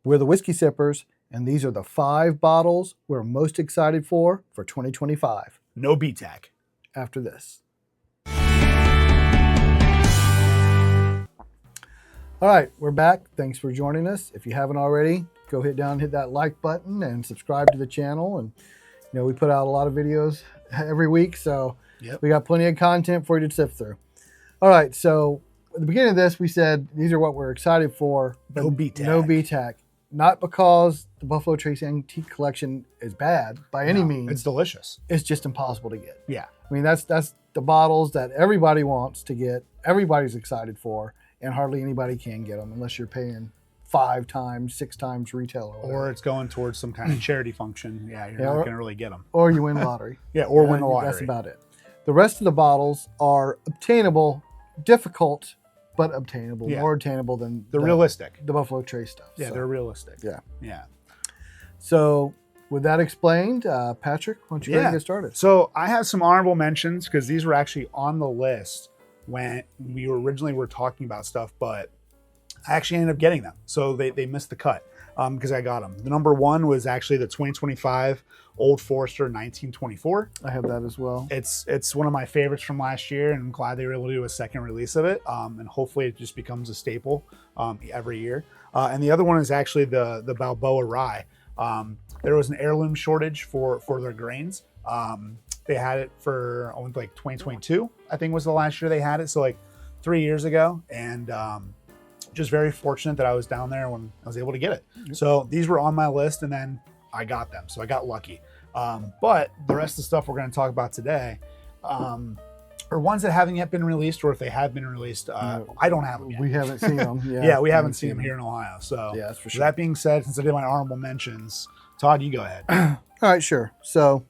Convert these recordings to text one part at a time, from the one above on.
We're the Whiskey Sippers, and these are the 5 bottles we're most excited for 2025. No BTAC. After this. All right, we're back. Thanks for joining us. If you haven't already, go hit that like button and subscribe to the channel. And we put out a lot of videos every week, so we got plenty of content for you to sift through. All right, so at the beginning of this, we said these are what we're excited for. But no BTAC. No BTAC. Not because the Buffalo Trace Antique Collection is bad by any means. It's delicious. It's just impossible to get. Yeah. I mean, that's the bottles that everybody wants to get, everybody's excited for, and hardly anybody can get them unless you're paying 5 times, 6 times retail. Or it's going towards some kind of charity function. Yeah, you're not going to really get them. Or you win lottery. Or win the lottery. That's about it. The rest of the bottles are obtainable, difficult, but obtainable, more obtainable than they're realistic. The Buffalo Trace stuff. Yeah, they're realistic. Yeah. So with that explained, Patrick, why don't you go ahead and get started? So I have some honorable mentions because these were actually on the list when we originally were talking about stuff, but I actually ended up getting them. So they missed the cut because I got them. The number 1 was actually the 2025 Old Forester 1924. I have that as well. It's one of my favorites from last year, and I'm glad they were able to do a second release of it. And hopefully it just becomes a staple every year. And the other one is actually the Balboa Rye. There was an heirloom shortage for their grains. They had it for like 2022, I think was the last year they had it. So like 3 years ago. And just very fortunate that I was down there when I was able to get it. So these were on my list and then I got them. So I got lucky. But the rest of the stuff we're going to talk about today are ones that haven't yet been released, or if they have been released, I don't have them yet. We haven't seen them. Yeah, we haven't seen them here in Ohio. So yeah, that's for sure. That being said, since I did my honorable mentions, Todd, you go ahead. All right, sure. So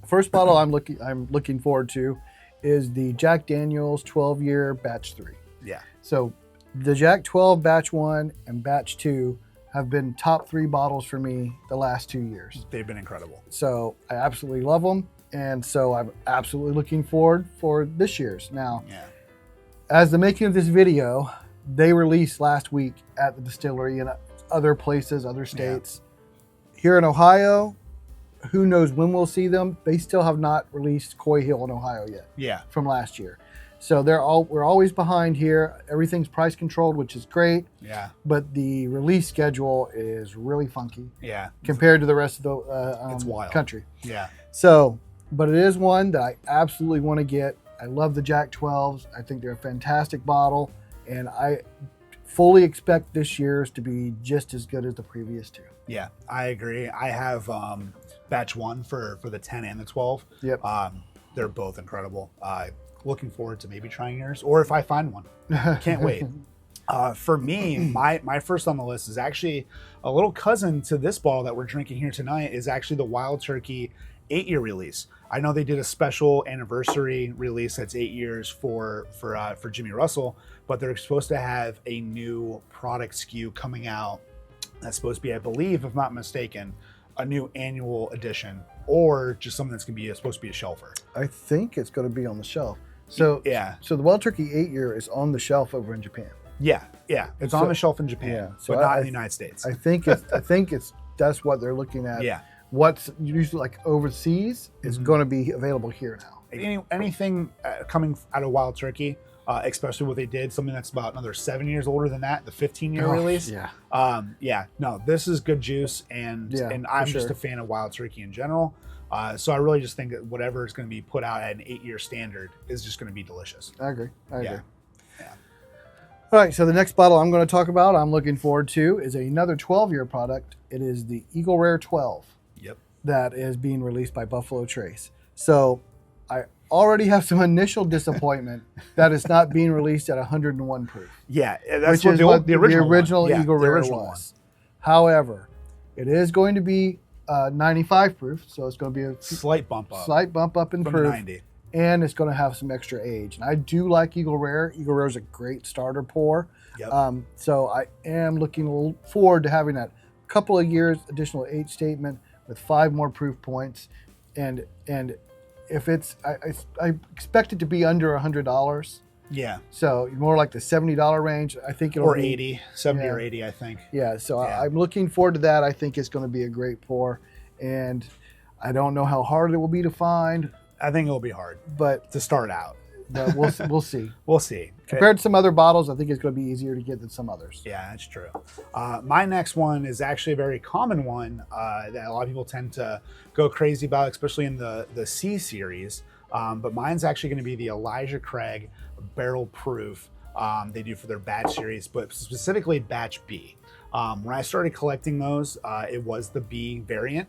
first bottle I'm looking forward to is the Jack Daniel's 12-year Batch 3. Yeah. So the Jack 12 Batch 1 and Batch 2 have been top 3 bottles for me the last 2 years. They've been incredible. So I absolutely love them. And so I'm absolutely looking forward for this year's. Now, as the making of this video, they released last week at the distillery and other places, other states. Here in Ohio, who knows when we'll see them. They still have not released Coy Hill in Ohio yet. Yeah. From last year. So we're always behind here. Everything's price controlled, which is great. Yeah. But the release schedule is really funky. Yeah. Compared to the rest of it's the wild. country. Yeah. So, but it is one that I absolutely want to get. I love the Jack 12s. I think they're a fantastic bottle. And I fully expect this year's to be just as good as the previous 2. Yeah, I agree. I have Batch 1 for the 10 and the 12. Yep. They're both incredible. Looking forward to maybe trying yours, or if I find one. Can't wait. For me, my first on the list is actually a little cousin to this bottle that we're drinking here tonight, is actually the Wild Turkey 8-year release. I know they did a special anniversary release that's 8 years for Jimmy Russell, but they're supposed to have a new product SKU coming out that's supposed to be, I believe, if not mistaken, a new annual edition, or just something that's going to be supposed to be a shelfer. I think it's going to be on the shelf. So So the Wild Turkey 8-year is on the shelf over in Japan. Yeah, it's on the shelf in Japan, but not in the United States. I think that's what they're looking at. Yeah. What's usually like overseas is going to be available here now. Anything coming out of Wild Turkey, especially what they did, something that's about another 7 years older than that, the 15-year release. Yeah. No, this is good juice, and I'm just a fan of Wild Turkey in general. So I really just think that whatever is going to be put out at an 8-year standard is just going to be delicious. I agree. Yeah. All right, so the next bottle I'm going to talk about, I'm looking forward to, is another 12-year product. It is the Eagle Rare 12. Yep. That is being released by Buffalo Trace. So I already have some initial disappointment that it's not being released at 101 proof. Yeah, that's what the original Eagle Rare was. However, it is going to be 95 proof, so it's going to be a slight bump up in from proof. 90. And it's going to have some extra age. And I do like Eagle Rare. Eagle Rare is a great starter pour. Yep. So I am looking forward to having that couple of years additional age statement with 5 more proof points. And if it's, I expect it to be under $100. Yeah. So more like the $70 range. I think it'll Or be 80, 70 yeah. or 80, I think. Yeah. So Yeah. I'm looking forward to that. I think it's going to be a great pour, and I don't know how hard it will be to find. I think it'll be hard, but to start out. But we'll see. We'll see. Compared to some other bottles, I think it's going to be easier to get than some others. Yeah, that's true. My next one is actually a very common one that a lot of people tend to go crazy about, especially in the C series. But mine's actually going to be the Elijah Craig Barrel Proof. They do for their batch series, but specifically batch B. When I started collecting those, it was the B variant.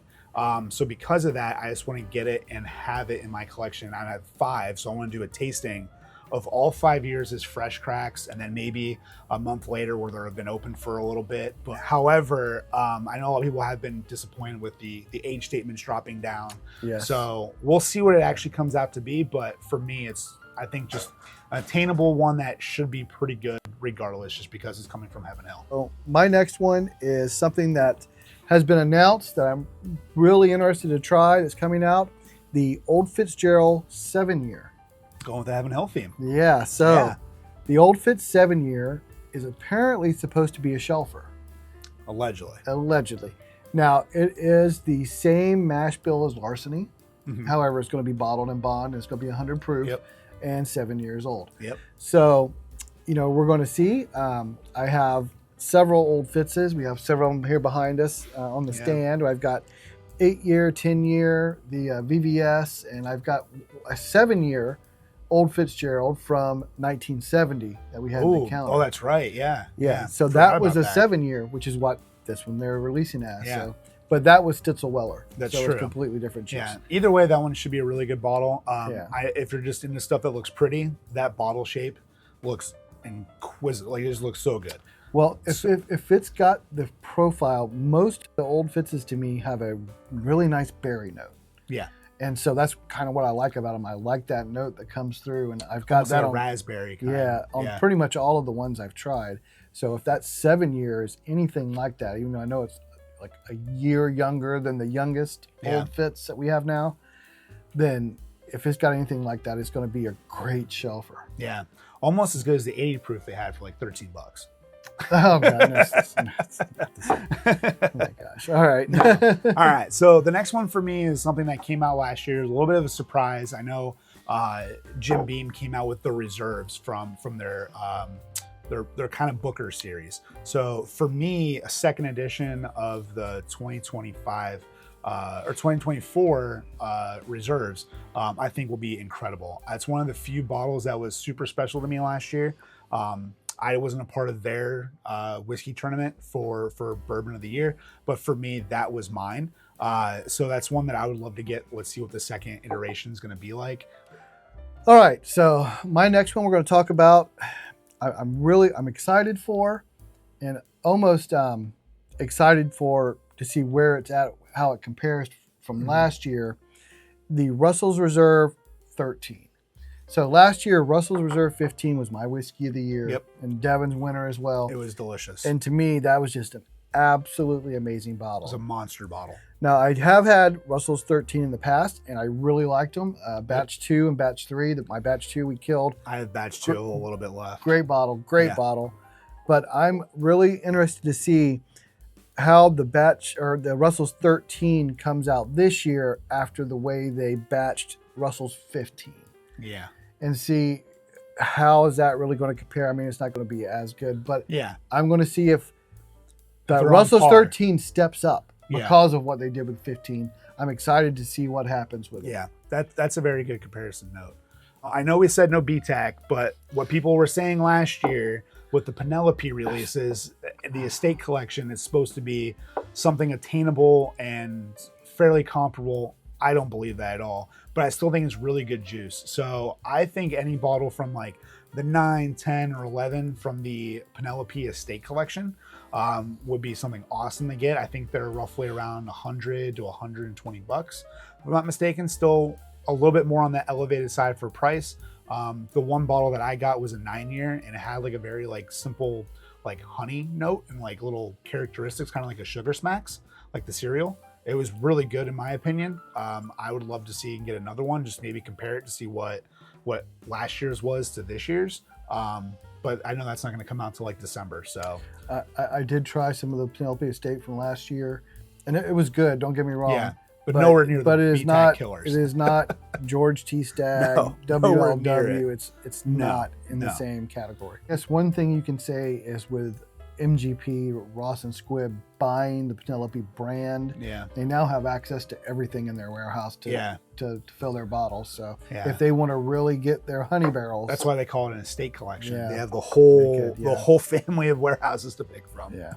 So because of that, I just want to get it and have it in my collection. I have 5, so I want to do a tasting of all 5 years as fresh cracks, and then maybe a month later where they've been open for a little bit. But however, I know a lot of people have been disappointed with the age statements dropping down. Yes. So we'll see what it actually comes out to be. But for me, it's, I think, just an attainable one that should be pretty good regardless, just because it's coming from Heaven Hill. Well, my next one is something that has been announced that I'm really interested to try. That's coming out, the Old Fitzgerald 7-year. Going with the Heaven Hill theme. Yeah, so the Old Fitz 7-year is apparently supposed to be a shelfer. Allegedly. Now, it is the same mash bill as Larceny. Mm-hmm. However, it's going to be bottled in bond. And it's going to be 100 proof and 7 years old. Yep. So, we're going to see. I have several Old Fitzes. We have several of them here behind us on the stand. I've got 8-year, 10-year, the VVS, and I've got a 7-year Old Fitzgerald from 1970 that we had in the calendar. Oh, that's right. Yeah. So that was a 7-year, which is what this one they're releasing as. Yeah. So, but that was Stitzel Weller. That's so true. It's completely different chips. Yeah. Either way, that one should be a really good bottle. If you're just into stuff that looks pretty, that bottle shape looks exquisite. Like, it just looks so good. Well, if it's got the profile, most of the Old Fitzes to me have a really nice berry note. Yeah. And so that's kind of what I like about them. I like that note that comes through, and I've got that like on raspberry. On pretty much all of the ones I've tried. So if that 7-year is anything like that, even though I know it's like a year younger than the youngest Old Fitz that we have now, then if it's got anything like that, it's going to be a great shelfer. Yeah, almost as good as the 80 proof they had for like $13. Oh goodness. Oh my gosh. All right. All right. So the next one for me is something that came out last year. It was a little bit of a surprise. I know Jim Beam came out with the reserves from their kind of Booker series. So for me, a second edition of the 2025 or 2024 reserves, I think will be incredible. It's one of the few bottles that was super special to me last year. I wasn't a part of their whiskey tournament for Bourbon of the Year, but for me, that was mine. So that's one that I would love to get. Let's see what the second iteration is going to be like. All right. So my next one we're going to talk about, I'm excited for, and almost excited for to see where it's at, how it compares from last year. The Russell's Reserve 13. So last year, Russell's Reserve 15 was my whiskey of the year, and Devin's winner as well. It was delicious. And to me, that was just an absolutely amazing bottle. It was a monster bottle. Now, I have had Russell's 13 in the past, and I really liked them. Batch 2 and Batch 3, my Batch 2 we killed. I have Batch 2 a little bit left. Great bottle, bottle. But I'm really interested to see how the Russell's 13 comes out this year after the way they batched Russell's 15. Yeah. And see how is that really going to compare. I mean, it's not going to be as good, but I'm going to see if the Russell's 13 steps up because of what they did with 15. I'm excited to see what happens with it. Yeah, that's a very good comparison note. I know we said no BTAC, but what people were saying last year with the Penelope releases, the estate collection is supposed to be something attainable and fairly comparable. I don't believe that at all, but I still think it's really good juice. So I think any bottle from like the 9, 10, or 11 from the Penelope estate collection would be something awesome to get. I think they're roughly around 100 to 120 bucks. If I'm not mistaken, still a little bit more on the elevated side for price. The one bottle that I got was a 9-year, and it had like a very like simple like honey note and like little characteristics, kind of like a Sugar Smacks, like the cereal. It was really good in my opinion. I would love to see and get another one, just maybe compare it to see what last year's was to this year's. But I know that's not going to come out till like December. So I did try some of the Penelope Estate from last year, and it was good. Don't get me wrong. yeah, but nowhere near but the it is BTAG not killers. It is not George T. Stagg, No, nowhere near WLW. It's not in the same category. Yes, one thing you can say is with MGP, Ross and Squibb buying the Penelope brand, they now have access to everything in their warehouse to fill their bottles. So if they want to really get their honey barrels, that's why they call it an estate collection. They have the whole family of warehouses to pick from. Yeah.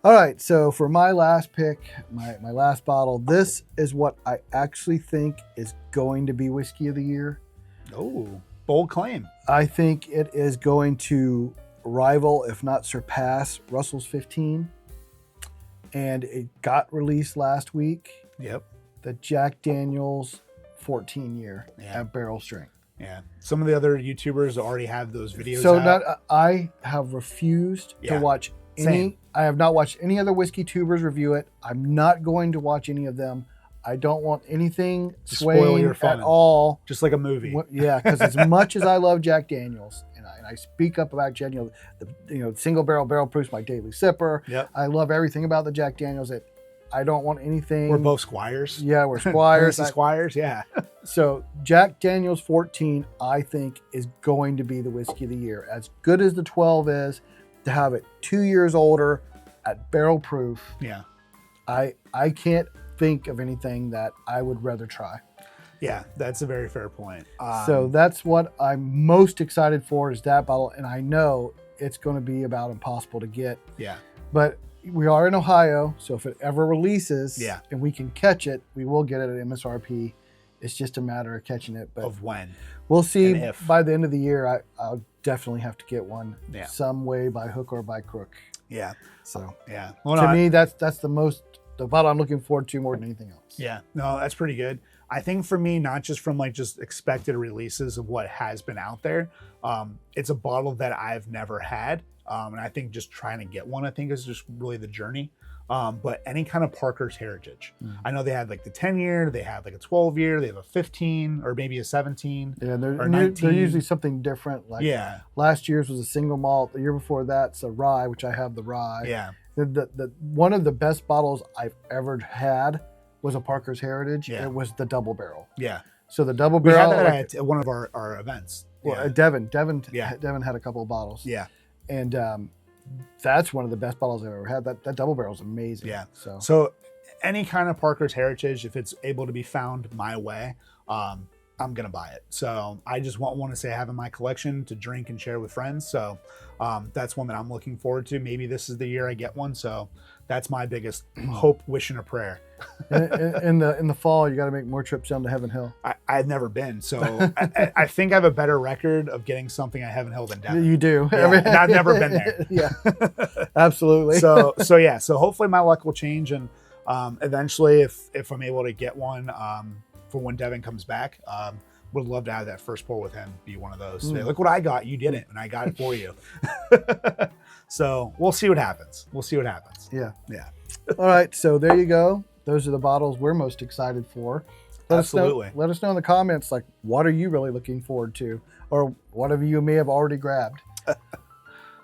All right, so for my last pick, my last bottle, this is what I actually think is going to be Whiskey of the Year. Oh, bold claim. I think it is going to rival, if not surpass, Russell's 15. And it got released last week. Yep. The Jack Daniel's 14 year at barrel strength. Yeah. Some of the other YouTubers already have those videos So out. I have refused to watch any. I have not watched any other whiskey tubers review it. I'm not going to watch any of them. I don't want anything swaying at all. Just like a movie. Yeah, because as much as I love Jack Daniels, and I speak up about Jack Daniels, single barrel proof's my daily sipper. Yep. I love everything about the Jack Daniels. I don't want anything. We're both Squires. Yeah, we're Squires. Squires, yeah. So Jack Daniel's 14, I think, is going to be the Whiskey of the Year. As good as the 12 is, to have it 2 years older at barrel proof. Yeah. I can't think of anything that I would rather try. Yeah, that's a very fair point. So that's what I'm most excited for, is that bottle. And I know it's going to be about impossible to get. Yeah. But we are in Ohio, so if it ever releases and we can catch it, we will get it at MSRP. It's just a matter of catching it. But of when. We'll see. By the end of the year, I'll definitely have to get one some way, by hook or by crook. Yeah. So well, to me, that's the bottle I'm looking forward to more than anything else. Yeah. No, that's pretty good. I think for me, not just from like just expected releases of what has been out there, it's a bottle that I've never had. And I think just trying to get one, I think, is just really the journey. But any kind of Parker's Heritage. I know they had like the 10 year, they have like a 12 year, they have a 15 or maybe a 17. Yeah, they're usually something different. Like last year's was a single malt. The year before that's a rye, which I have the rye. Yeah. The one of the best bottles I've ever had was a Parker's Heritage. It was the double barrel. Yeah. So the double barrel. We had that at one of our events. Well, Devin had a couple of bottles. Yeah. And that's one of the best bottles I've ever had. That double barrel is amazing. Yeah. So any kind of Parker's Heritage, if it's able to be found my way, I'm gonna buy it. So I just want to say I have in my collection to drink and share with friends. So that's one that I'm looking forward to. Maybe this is the year I get one. So that's my biggest hope, wish, and a prayer. in the fall, you got to make more trips down to Heaven Hill. I've never been, so I think I have a better record of getting something at Heaven Hill than Devin. You do. Yeah, and I've never been there. Yeah, absolutely. So hopefully my luck will change, and eventually, if I'm able to get one for when Devin comes back, would love to have that first pour with him be one of those. Say, look what I got, you didn't, and I got it for you. So we'll see what happens. Yeah. Yeah. All right, so there you go. Those are the bottles we're most excited for. Let us know in the comments, like, what are you really looking forward to, or whatever you may have already grabbed.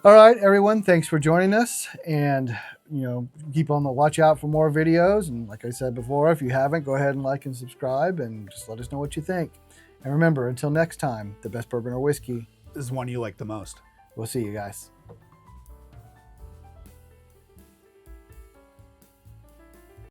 All right, everyone, thanks for joining us, and keep on the watch out for more videos. And like I said before, if you haven't, go ahead and like and subscribe, and just let us know what you think. And remember, until next time, the best bourbon or whiskey is one you like the most. We'll see you guys.